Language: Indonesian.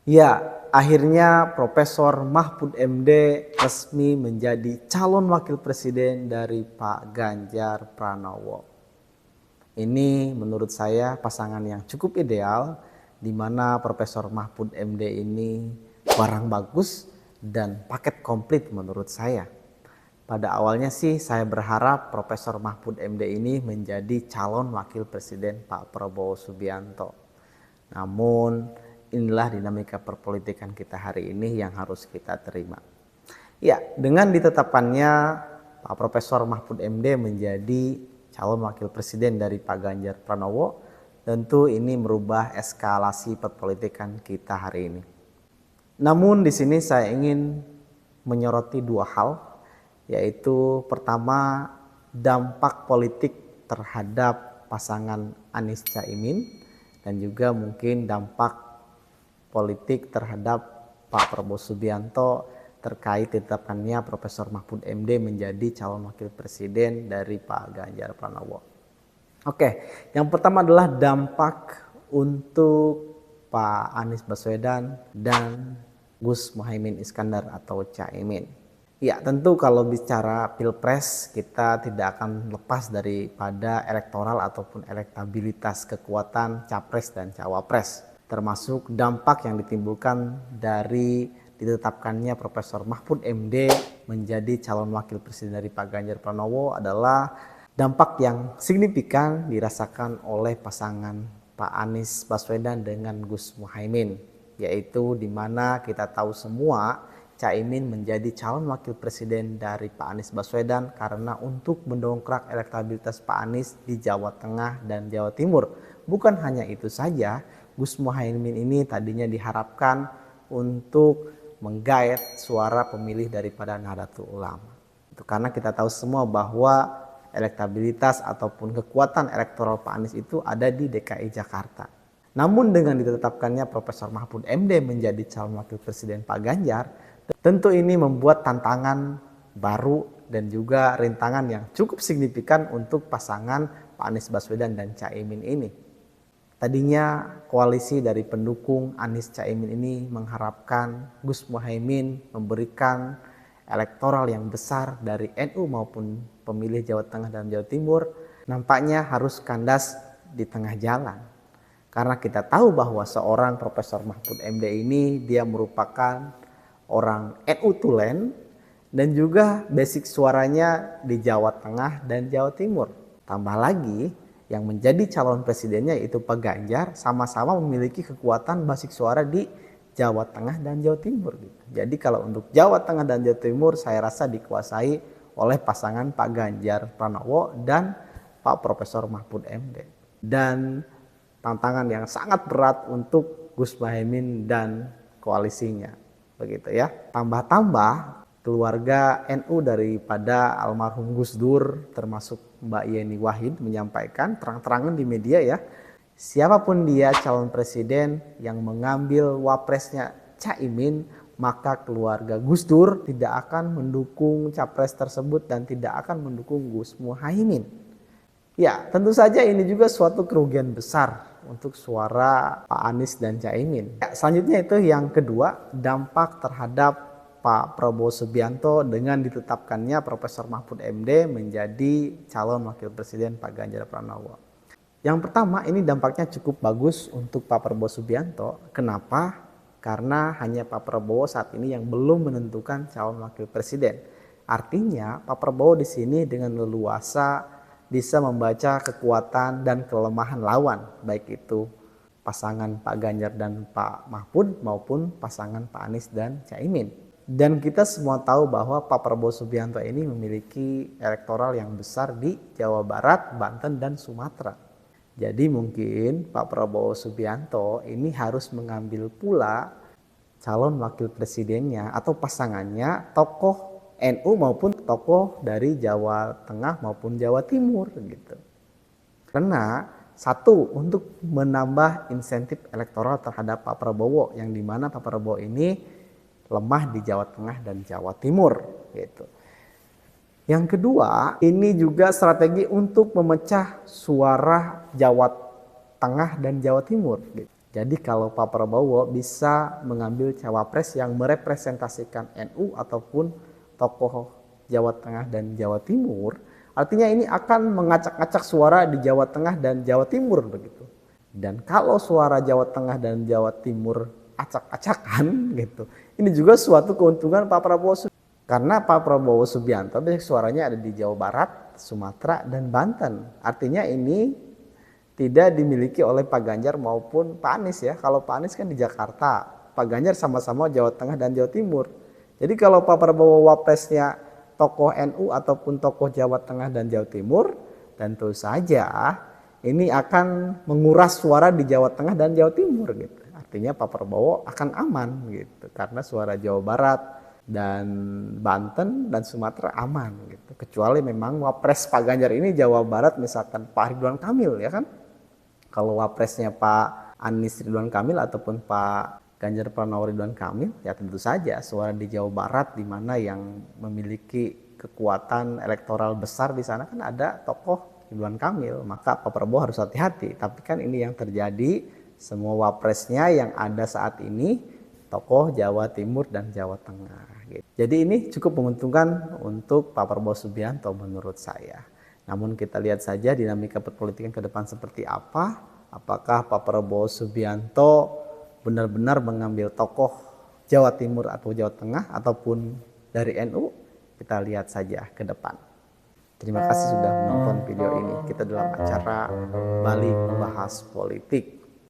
Ya, akhirnya Profesor Mahfud MD resmi menjadi calon wakil presiden dari Pak Ganjar Pranowo. Ini menurut saya pasangan yang cukup ideal, di mana Profesor Mahfud MD ini barang bagus dan paket komplit menurut saya. Pada awalnya sih saya berharap Profesor Mahfud MD ini menjadi calon wakil presiden Pak Prabowo Subianto. Namun inilah dinamika perpolitikan kita hari ini yang harus kita terima. Ya, dengan ditetapkannya Pak Profesor Mahfud MD menjadi calon wakil presiden dari Pak Ganjar Pranowo, tentu ini merubah eskalasi perpolitikan kita hari ini. Namun di sini saya ingin menyoroti dua hal, yaitu pertama dampak politik terhadap pasangan Anies Caimin dan juga mungkin dampak politik terhadap Pak Prabowo Subianto terkait ditetapkannya Profesor Mahfud MD menjadi calon wakil presiden dari Pak Ganjar Pranowo. Oke, yang pertama adalah dampak untuk Pak Anies Baswedan dan Gus Muhaimin Iskandar atau Caimin. Ya, tentu kalau bicara Pilpres kita tidak akan lepas daripada elektoral ataupun elektabilitas kekuatan Capres dan Cawapres, termasuk dampak yang ditimbulkan dari ditetapkannya Profesor Mahfud MD menjadi calon wakil presiden dari Pak Ganjar Pranowo adalah dampak yang signifikan dirasakan oleh pasangan Pak Anies Baswedan dengan Gus Muhaimin, yaitu di mana kita tahu semua Caimin menjadi calon wakil presiden dari Pak Anies Baswedan karena untuk mendongkrak elektabilitas Pak Anies di Jawa Tengah dan Jawa Timur. Bukan hanya itu saja, Gus Muhaimin ini tadinya diharapkan untuk menggait suara pemilih daripada Nahdlatul Ulama. Itu karena kita tahu semua bahwa elektabilitas ataupun kekuatan elektoral Pak Anies itu ada di DKI Jakarta. Namun dengan ditetapkannya Profesor Mahfud MD menjadi calon wakil presiden Pak Ganjar, tentu ini membuat tantangan baru dan juga rintangan yang cukup signifikan untuk pasangan Pak Anies Baswedan dan Caimin ini. Tadinya koalisi dari pendukung Anies Caimin ini mengharapkan Gus Muhaimin memberikan elektoral yang besar dari NU maupun pemilih Jawa Tengah dan Jawa Timur, nampaknya harus kandas di tengah jalan. Karena kita tahu bahwa seorang Profesor Mahfud MD ini dia merupakan orang NU Tulen dan juga basic suaranya di Jawa Tengah dan Jawa Timur. Tambah lagi yang menjadi calon presidennya yaitu Pak Ganjar sama-sama memiliki kekuatan basis suara di Jawa Tengah dan Jawa Timur. Jadi kalau untuk Jawa Tengah dan Jawa Timur saya rasa dikuasai oleh pasangan Pak Ganjar Pranowo dan Pak Profesor Mahfud MD. Dan tantangan yang sangat berat untuk Gus Muhaimin dan koalisinya. Begitu ya. Tambah-tambah keluarga NU daripada almarhum Gus Dur termasuk Mbak Yeni Wahid menyampaikan terang-terangan di media ya, siapapun dia calon presiden yang mengambil wapresnya Caimin, maka keluarga Gus Dur tidak akan mendukung capres tersebut dan tidak akan mendukung Gus Muhaimin. Ya, tentu saja ini juga suatu kerugian besar untuk suara Pak Anies dan Caimin. Ya, selanjutnya itu yang kedua, dampak terhadap Pak Prabowo Subianto dengan ditetapkannya Profesor Mahfud MD menjadi calon wakil presiden Pak Ganjar Pranowo. Yang pertama, ini dampaknya cukup bagus untuk Pak Prabowo Subianto. Kenapa? Karena hanya Pak Prabowo saat ini yang belum menentukan calon wakil presiden. Artinya Pak Prabowo di sini dengan leluasa bisa membaca kekuatan dan kelemahan lawan, baik itu pasangan Pak Ganjar dan Pak Mahfud maupun pasangan Pak Anies dan Caimin. Dan kita semua tahu bahwa Pak Prabowo Subianto ini memiliki elektoral yang besar di Jawa Barat, Banten, dan Sumatera. Jadi mungkin Pak Prabowo Subianto ini harus mengambil pula calon wakil presidennya atau pasangannya tokoh NU maupun tokoh dari Jawa Tengah maupun Jawa Timur gitu. Karena satu, untuk menambah insentif elektoral terhadap Pak Prabowo yang dimana Pak Prabowo ini lemah di Jawa Tengah dan Jawa Timur gitu. Yang kedua, ini juga strategi untuk memecah suara Jawa Tengah dan Jawa Timur gitu. Jadi kalau Pak Prabowo bisa mengambil cawapres yang merepresentasikan NU ataupun tokoh Jawa Tengah dan Jawa Timur, artinya ini akan mengacak-acak suara di Jawa Tengah dan Jawa Timur begitu. Dan kalau suara Jawa Tengah dan Jawa Timur acak-acakan gitu, ini juga suatu keuntungan Pak Prabowo karena Pak Prabowo Subianto banyak suaranya ada di Jawa Barat, Sumatera, dan Banten. Artinya ini tidak dimiliki oleh Pak Ganjar maupun Pak Anies ya. Kalau Pak Anies kan di Jakarta, Pak Ganjar sama-sama Jawa Tengah dan Jawa Timur. Jadi kalau Pak Prabowo wapresnya tokoh NU ataupun tokoh Jawa Tengah dan Jawa Timur, tentu saja ini akan menguras suara di Jawa Tengah dan Jawa Timur gitu. Artinya Pak Prabowo akan aman gitu karena suara Jawa Barat dan Banten dan Sumatera aman gitu. Kecuali memang wapres Pak Ganjar ini Jawa Barat misalkan Pak Ridwan Kamil ya kan. Kalau wapresnya Pak Anies Ridwan Kamil ataupun Pak Ganjar Pranowo Ridwan Kamil, ya tentu saja suara di Jawa Barat di mana yang memiliki kekuatan elektoral besar di sana kan ada tokoh Ridwan Kamil, maka Pak Prabowo harus hati-hati. Tapi kan ini yang terjadi, semua wapresnya yang ada saat ini tokoh Jawa Timur dan Jawa Tengah. Jadi ini cukup menguntungkan untuk Pak Prabowo Subianto menurut saya. Namun kita lihat saja dinamika perpolitikan ke depan seperti apa. Apakah Pak Prabowo Subianto benar-benar mengambil tokoh Jawa Timur atau Jawa Tengah ataupun dari NU? Kita lihat saja ke depan. Terima kasih sudah menonton video ini. Kita dalam acara Bali Membahas Politik.